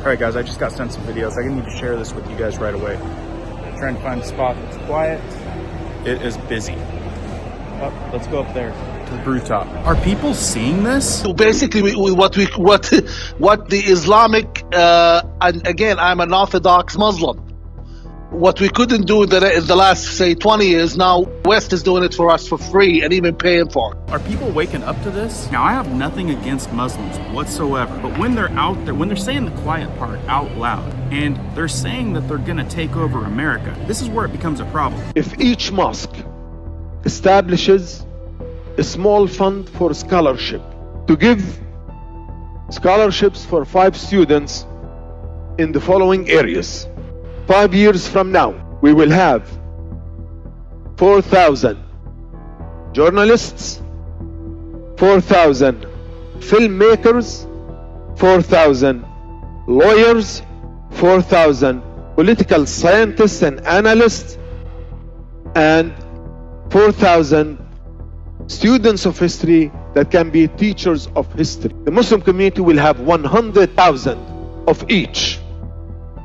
right, guys, I just got sent some videos. I need to share this with you guys right away. I'm trying to find a spot that's quiet. It is busy. Oh, let's go up there to the rooftop. Are people seeing this? So basically, what the Islamic, and again, I'm an Orthodox Muslim. What we couldn't do in the last, say, 20 years, now West is doing it for us for free and even paying for it. Are people waking up to this? Now, I have nothing against Muslims whatsoever, but when they're out there, when they're saying the quiet part out loud, and they're saying that they're gonna take over America, this is where it becomes a problem. If each mosque establishes a small fund for scholarship to give scholarships for 5 students in the following areas. 5 years from now, we will have 4,000 journalists, 4,000 filmmakers, 4,000 lawyers, 4,000 political scientists and analysts, and 4,000 students of history that can be teachers of history. The Muslim community will have 100,000 of each.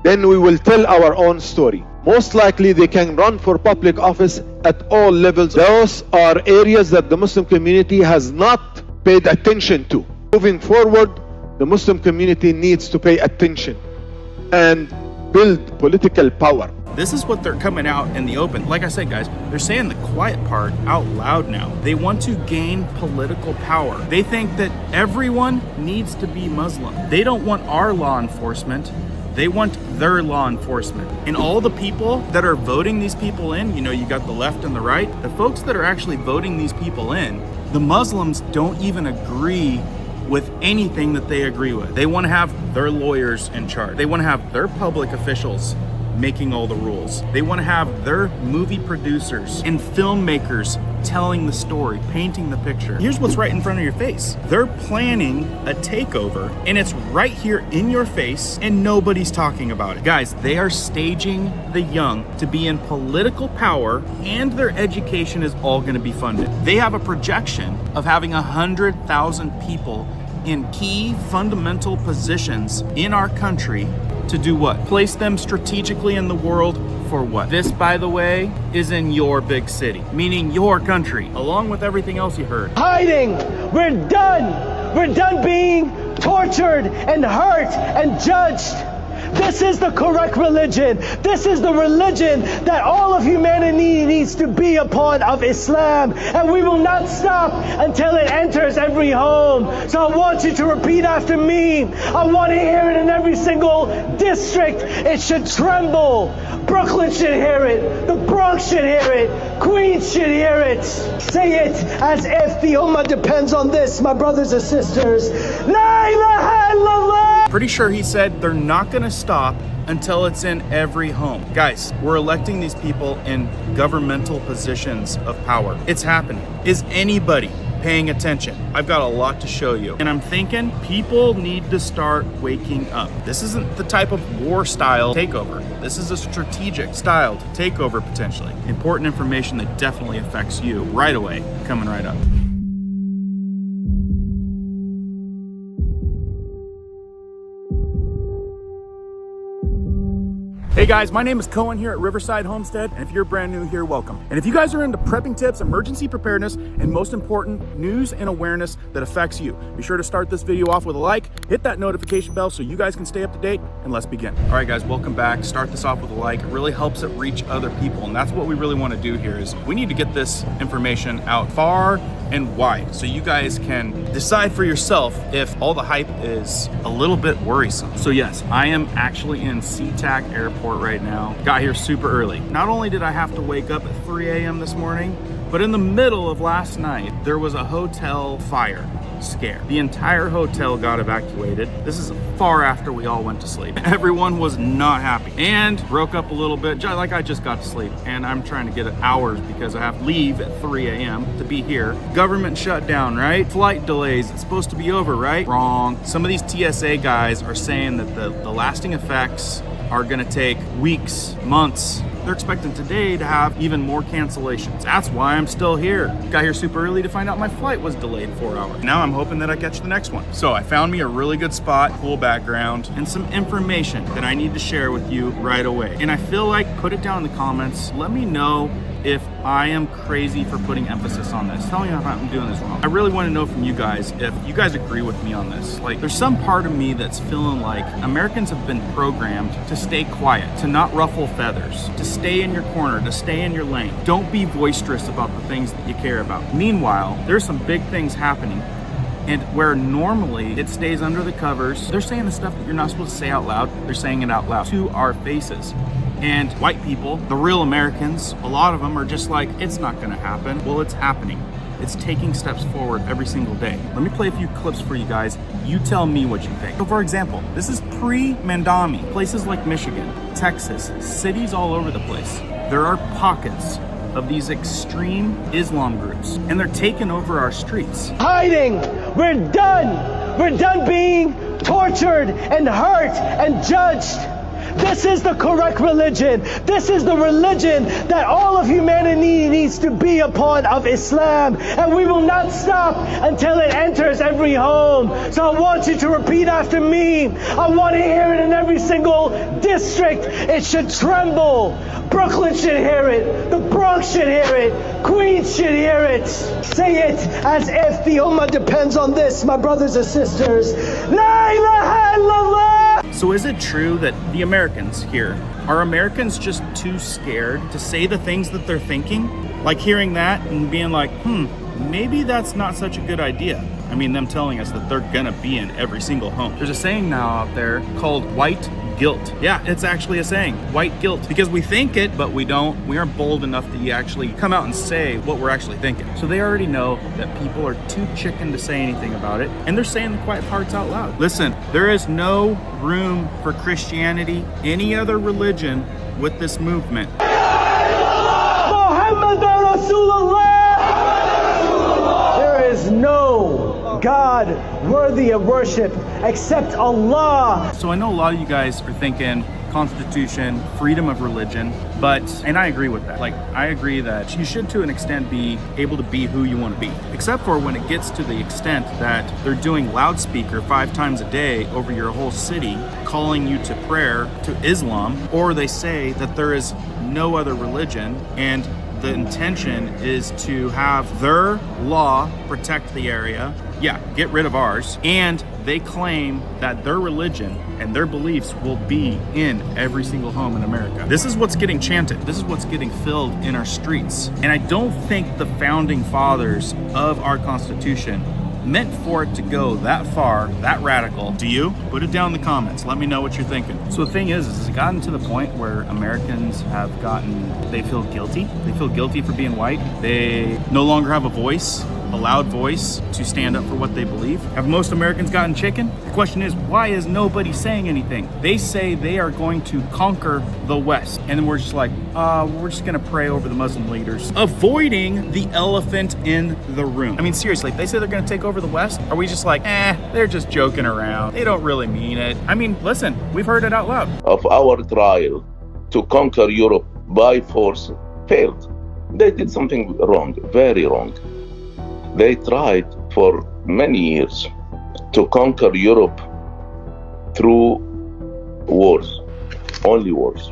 Then we will tell our own story. Most likely they can run for public office at all levels. Those are areas that the Muslim community has not paid attention to. Moving forward, the Muslim community needs to pay attention and build political power. This is what they're coming out in the open. Like I said, guys, they're saying the quiet part out loud now. They want to gain political power. They think that everyone needs to be Muslim. They don't want our law enforcement. They want their law enforcement. And all the people that are voting these people in, you know, you got the left and the right, the folks that are actually voting these people in, the Muslims don't even agree with anything that they agree with. They want to have their lawyers in charge. They want to have their public officials making all the rules. They want to have their movie producers and filmmakers telling the story, painting the picture. Here's what's right in front of your face. They're planning a takeover, and it's right here in your face, and nobody's talking about it. Guys, they are staging the young to be in political power, and their education is all going to be funded. They have a projection of having 100,000 people in key fundamental positions in our country to do what? Place them strategically in the world for what? This, by the way, is in your big city, meaning your country, along with everything else you heard. Hiding! We're done! We're done being tortured and hurt and judged. This is the correct religion. This is the religion that all of humanity needs to be a part of, Islam. And we will not stop until it enters every home. So I want you to repeat after me. I want to hear it in every single district. It should tremble. Brooklyn should hear it. The Bronx should hear it. Queens should hear it. Say it as if the Ummah depends on this, my brothers and sisters. La ilaha illallah. Pretty sure he said they're not going to stop until it's in every home. Guys, we're electing these people in governmental positions of power. It's happening. Is anybody paying attention? I've got a lot to show you. And I'm thinking people need to start waking up. This isn't the type of war style takeover. This is a strategic style to take over potentially. Important information that definitely affects you right away, coming right up. Hey guys, my name is Cohen here at Riverside Homestead, and if you're brand new here, welcome. And if you guys are into prepping tips, emergency preparedness, and most important, news and awareness that affects you, be sure to start this video off with a like, hit that notification bell so you guys can stay up to date, and let's begin. All right guys, welcome back. Start this off with a like. It really helps it reach other people, and that's what we really want to do here is we need to get this information out far and wide so you guys can decide for yourself if all the hype is a little bit worrisome. So yes, I am actually in SeaTac Airport right now. Got here super early. Not only did I have to wake up at 3 a.m. this morning, but in the middle of last night, there was a hotel fire scare. The entire hotel got evacuated. This is far after we all went to sleep. Everyone was not happy and broke up a little bit, like I just got to sleep. And I'm trying to get hours because I have to leave at 3 a.m. to be here. Government shutdown, right? Flight delays, it's supposed to be over, right? Wrong. Some of these TSA guys are saying that the lasting effects are gonna take weeks, months, They're expecting today to have even more cancellations. That's why I'm still here. Got here super early to find out my flight was delayed 4 hours. Now I'm hoping that I catch the next one. So I found me a really good spot, cool background, and some information that I need to share with you right away. And I feel like, put it down in the comments. Let me know if I am crazy for putting emphasis on this. Tell me if I'm doing this wrong. I really want to know from you guys if you guys agree with me on this. Like, there's some part of me that's feeling like Americans have been programmed to stay quiet, to not ruffle feathers, to stay in your corner, to stay in your lane. Don't be boisterous about the things that you care about. Meanwhile, there's some big things happening, and where normally it stays under the covers, they're saying the stuff that you're not supposed to say out loud. They're saying it out loud to our faces. And white people, the real Americans, a lot of them are just like, it's not gonna happen. Well, it's happening. It's taking steps forward every single day. Let me play a few clips for you guys. You tell me what you think. So for example, this is pre-Mandami. Places like Michigan, Texas, cities all over the place. There are pockets of these extreme Islam groups, and they're taking over our streets. Hiding. We're done. We're done being tortured and hurt and judged. This is the correct religion. This is the religion that all of humanity needs to be upon, of Islam. And we will not stop until it enters every home. So I want you to repeat after me. I want to hear it in every single district. It should tremble. Brooklyn should hear it. The Bronx should hear it. Queens should hear it. Say it as if the Ummah depends on this, my brothers and sisters. La ilaha illallah. So is it true that the Americans here, are Americans just too scared to say the things that they're thinking? Like hearing that and being like, maybe that's not such a good idea. I mean, them telling us that they're gonna be in every single home. There's a saying now out there called white guilt. Yeah, it's actually a saying, white guilt, because we think it, but we don't. We aren't bold enough to actually come out and say what we're actually thinking. So they already know that people are too chicken to say anything about it, and they're saying the quiet parts out loud. Listen, there is no room for Christianity, any other religion with this movement. There is no God worthy of worship except Allah. So I know a lot of you guys are thinking Constitution, freedom of religion, and I agree with that. Like, I agree that you should to an extent be able to be who you want to be, except for when it gets to the extent that they're doing loudspeaker 5 times a day over your whole city, calling you to prayer to Islam, or they say that there is no other religion, and the intention is to have their law protect the area, get rid of ours, and they claim that their religion and their beliefs will be in every single home in America. This is what's getting chanted. This is what's getting filled in our streets. And I don't think the founding fathers of our Constitution meant for it to go that far, that radical. Do you? Put it down in the comments. Let me know what you're thinking. So the thing is it's gotten to the point where Americans have they feel guilty. They feel guilty for being white. They no longer have a voice, a loud voice to stand up for what they believe. Have most Americans gotten chicken? The question is, why is nobody saying anything? They say they are going to conquer the West. And then we're just like, we're just gonna pray over the Muslim leaders, avoiding the elephant in the room. I mean, seriously, if they say they're gonna take over the West, are we just like, they're just joking around. They don't really mean it. I mean, listen, we've heard it out loud. Of our trial to conquer Europe by force failed. They did something wrong, very wrong. They tried for many years to conquer Europe through wars, only wars.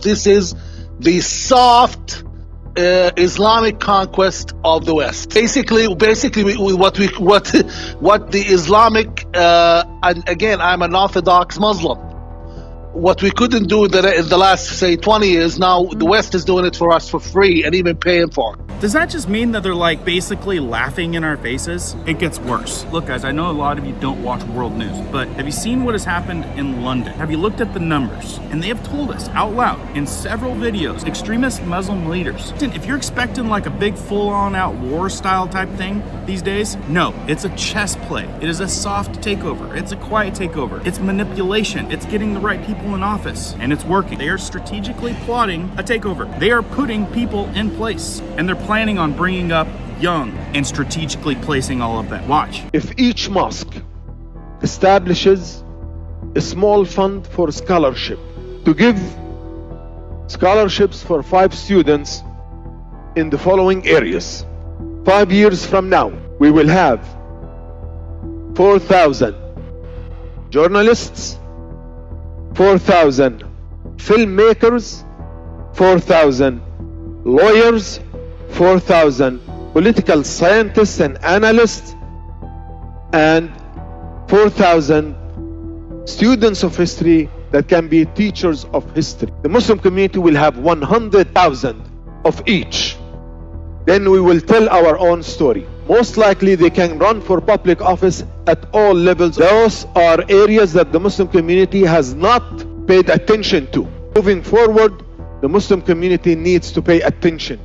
This is the soft Islamic conquest of the West. Basically, what the Islamic and again, I'm an Orthodox Muslim. What we couldn't do in the last, say, 20 years, now the West is doing it for us for free and even paying for it. Does that just mean that they're like basically laughing in our faces? It gets worse. Look, guys, I know a lot of you don't watch world news, but have you seen what has happened in London? Have you looked at the numbers? And they have told us out loud in several videos, extremist Muslim leaders. If you're expecting like a big full-on out war style type thing these days, no, it's a chess play. It is a soft takeover. It's a quiet takeover. It's manipulation. It's getting the right people in office, and it's working. They are strategically plotting a takeover. They are putting people in place, and they're planning on bringing up young and strategically placing all of that. Watch. If each mosque establishes a small fund for scholarship to give scholarships for 5 students in the following areas. 5 years from now, we will have 4,000 journalists, 4,000 filmmakers, 4,000 lawyers, 4,000 political scientists and analysts, and 4,000 students of history that can be teachers of history. The Muslim community will have 100,000 of each. Then we will tell our own story. Most likely they can run for public office at all levels. Those are areas that the Muslim community has not paid attention to. Moving forward, the Muslim community needs to pay attention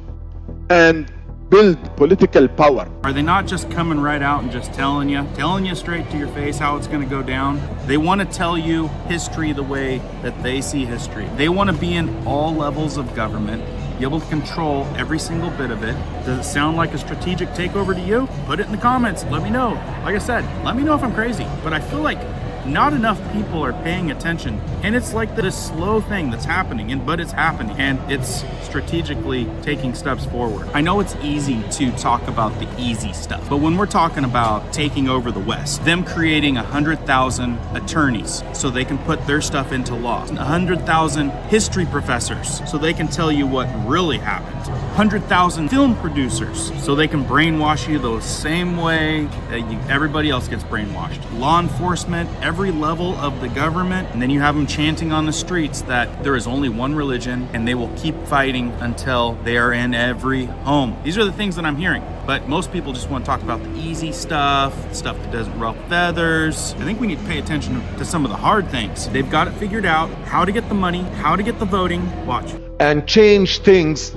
and build political power. Are they not just coming right out and just telling you straight to your face how it's going to go down? They want to tell you history the way that they see history. They want to be in all levels of government, be able to control every single bit of it. Does it sound like a strategic takeover to you? Put it in the comments. Let me know. Like I said, let me know if I'm crazy. But I feel like not enough people are paying attention, and it's like this slow thing that's happening, but it's happening, and it's strategically taking steps forward. I know it's easy to talk about the easy stuff, but when we're talking about taking over the West, them creating 100,000 attorneys so they can put their stuff into law, 100,000 history professors so they can tell you what really happened, 100,000 film producers so they can brainwash you the same way that everybody else gets brainwashed, law enforcement, every level of the government, and then you have them chanting on the streets that there is only one religion and they will keep fighting until they are in every home. These are the things that I'm hearing, but most people just want to talk about the easy stuff that doesn't ruffle feathers. I think we need to pay attention to some of the hard things. They've got it figured out, how to get the money, how to get the voting. Watch. And change things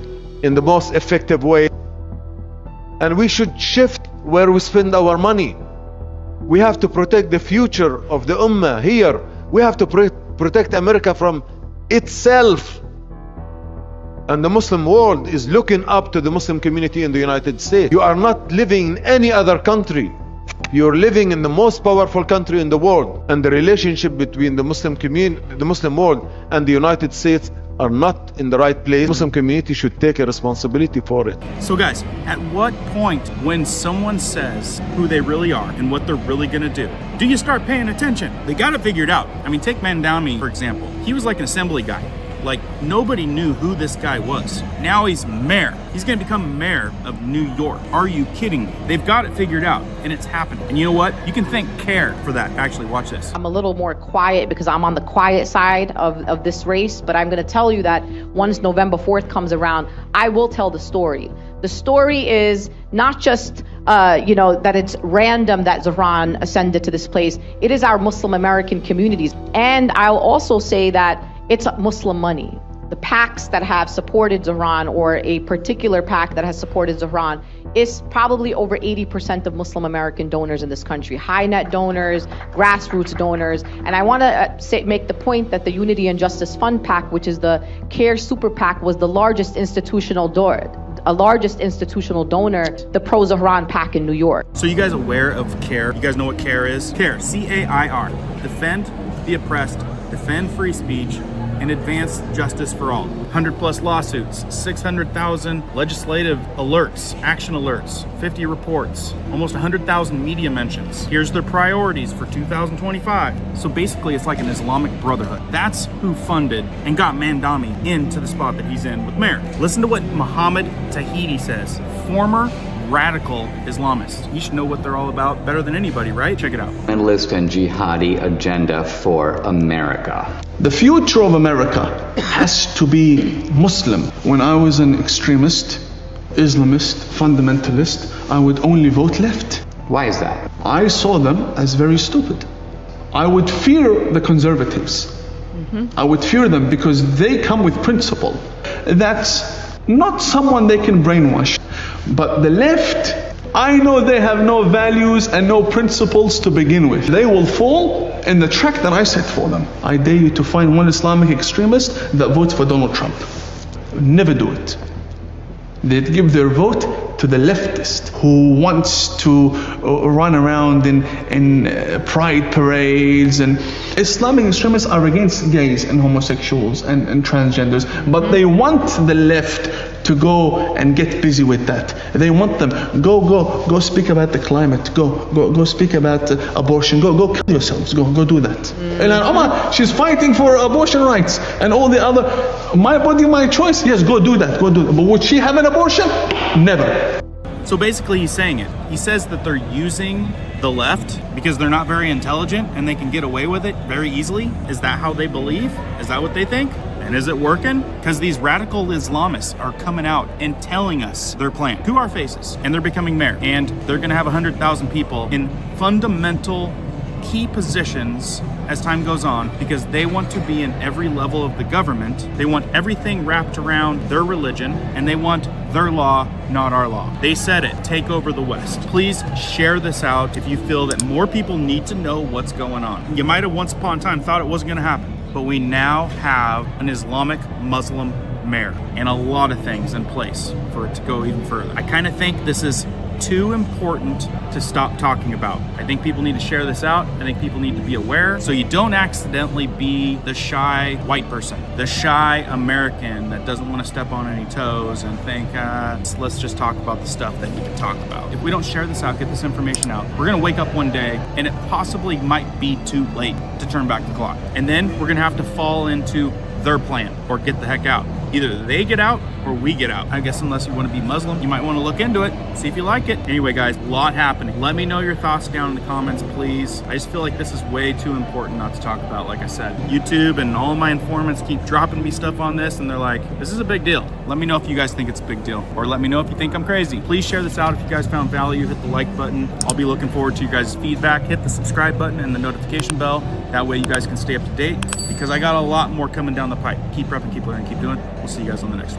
in the most effective way. And we should shift where we spend our money. We have to protect the future of the Ummah here. We have to protect America from itself. And the Muslim world is looking up to the Muslim community in the United States. You are not living in any other country. You're living in the most powerful country in the world. And the relationship between the Muslim community, the Muslim world, and the United States are not in the right place. The Muslim community should take a responsibility for it. So guys, at what point when someone says who they really are and what they're really gonna do you start paying attention? They got it figured out. I mean, take Mandami, for example. He was like an assembly guy. Like, nobody knew who this guy was. Now he's mayor. He's gonna become mayor of New York. Are you kidding me? They've got it figured out, and it's happening. And you know what? You can thank CARE for that. Actually, watch this. I'm a little more quiet because I'm on the quiet side of this race, but I'm gonna tell you that once November 4th comes around, I will tell the story. The story is not just that it's random that Zahran ascended to this place. It is our Muslim American communities. And I'll also say that it's Muslim money. The PACs that have supported Zahran, or a particular PAC that has supported Zahran, is probably over 80% of Muslim American donors in this country. High net donors, grassroots donors. And I want to make the point that the Unity and Justice Fund PAC, which is the CARE Super PAC, was the largest institutional donor, the pro-Zahran PAC in New York. So you guys aware of CARE? You guys know what CARE is? CARE, C-A-I-R, defend the oppressed, defend free speech, and advance justice for all. 100 plus lawsuits, 600,000 legislative alerts, action alerts, 50 reports, almost 100,000 media mentions. Here's their priorities for 2025. So basically it's like an Islamic Brotherhood. That's who funded and got Mandami into the spot that he's in with Mayor. Listen to what Muhammad Tahidi says, former radical Islamists. You should know what they're all about better than anybody, right? Check it out. Fundamentalist and jihadi agenda for America. The future of America has to be Muslim. When I was an extremist, Islamist, fundamentalist, I would only vote left. Why is that? I saw them as very stupid. I would fear the conservatives. I would fear them because they come with principle. That's not someone they can brainwash. But the left, I know they have no values and no principles to begin with. They will fall in the track that I set for them. I dare you to find one Islamic extremist that votes for Donald Trump. Never do it. They'd give their vote to the leftist who wants to run around in pride parades. And Islamic extremists are against gays and homosexuals and transgenders, but they want the left to go and get busy with that. They want them, go speak about the climate, go speak about abortion, go kill yourselves, go do that. And Omar, she's fighting for abortion rights and all the other, my body, my choice. Yes, go do that. But would she have an abortion? Never. So basically he's saying it. He says that they're using the left because they're not very intelligent and they can get away with it very easily. Is that how they believe? Is that what they think? And is it working? Because these radical Islamists are coming out and telling us their plan to our faces, and they're becoming mayor, and they're going to have 100,000 people in fundamental key positions as time goes on, because they want to be in every level of the government. They want everything wrapped around their religion, and they want their law, not our law. They said it, take over the West. Please share this out if you feel that more people need to know what's going on. You might have once upon a time thought it wasn't gonna happen, but we now have an Islamic Muslim mayor and a lot of things in place for it to go even further. I kind of think this is too important to stop talking about. I think people need to share this out. I think people need to be aware so you don't accidentally be the shy white person, the shy American that doesn't want to step on any toes and think, let's just talk about the stuff that you can talk about. If we don't share this out, get this information out, we're gonna wake up one day and it possibly might be too late to turn back the clock. And then we're gonna have to fall into their plan or get the heck out. Either they get out or we get out. I guess unless you want to be Muslim, you might want to look into it, see if you like it. Anyway, guys, a lot happening. Let me know your thoughts down in the comments, please. I just feel like this is way too important not to talk about. Like I said, YouTube and all my informants keep dropping me stuff on this, and they're like, this is a big deal. Let me know if you guys think it's a big deal, or let me know if you think I'm crazy. Please share this out if you guys found value. Hit the like button. I'll be looking forward to you guys' feedback. Hit the subscribe button and the notification bell. That way you guys can stay up to date, because I got a lot more coming down the pipe. Keep repping, keep learning, keep doing. We'll see you guys on the next one.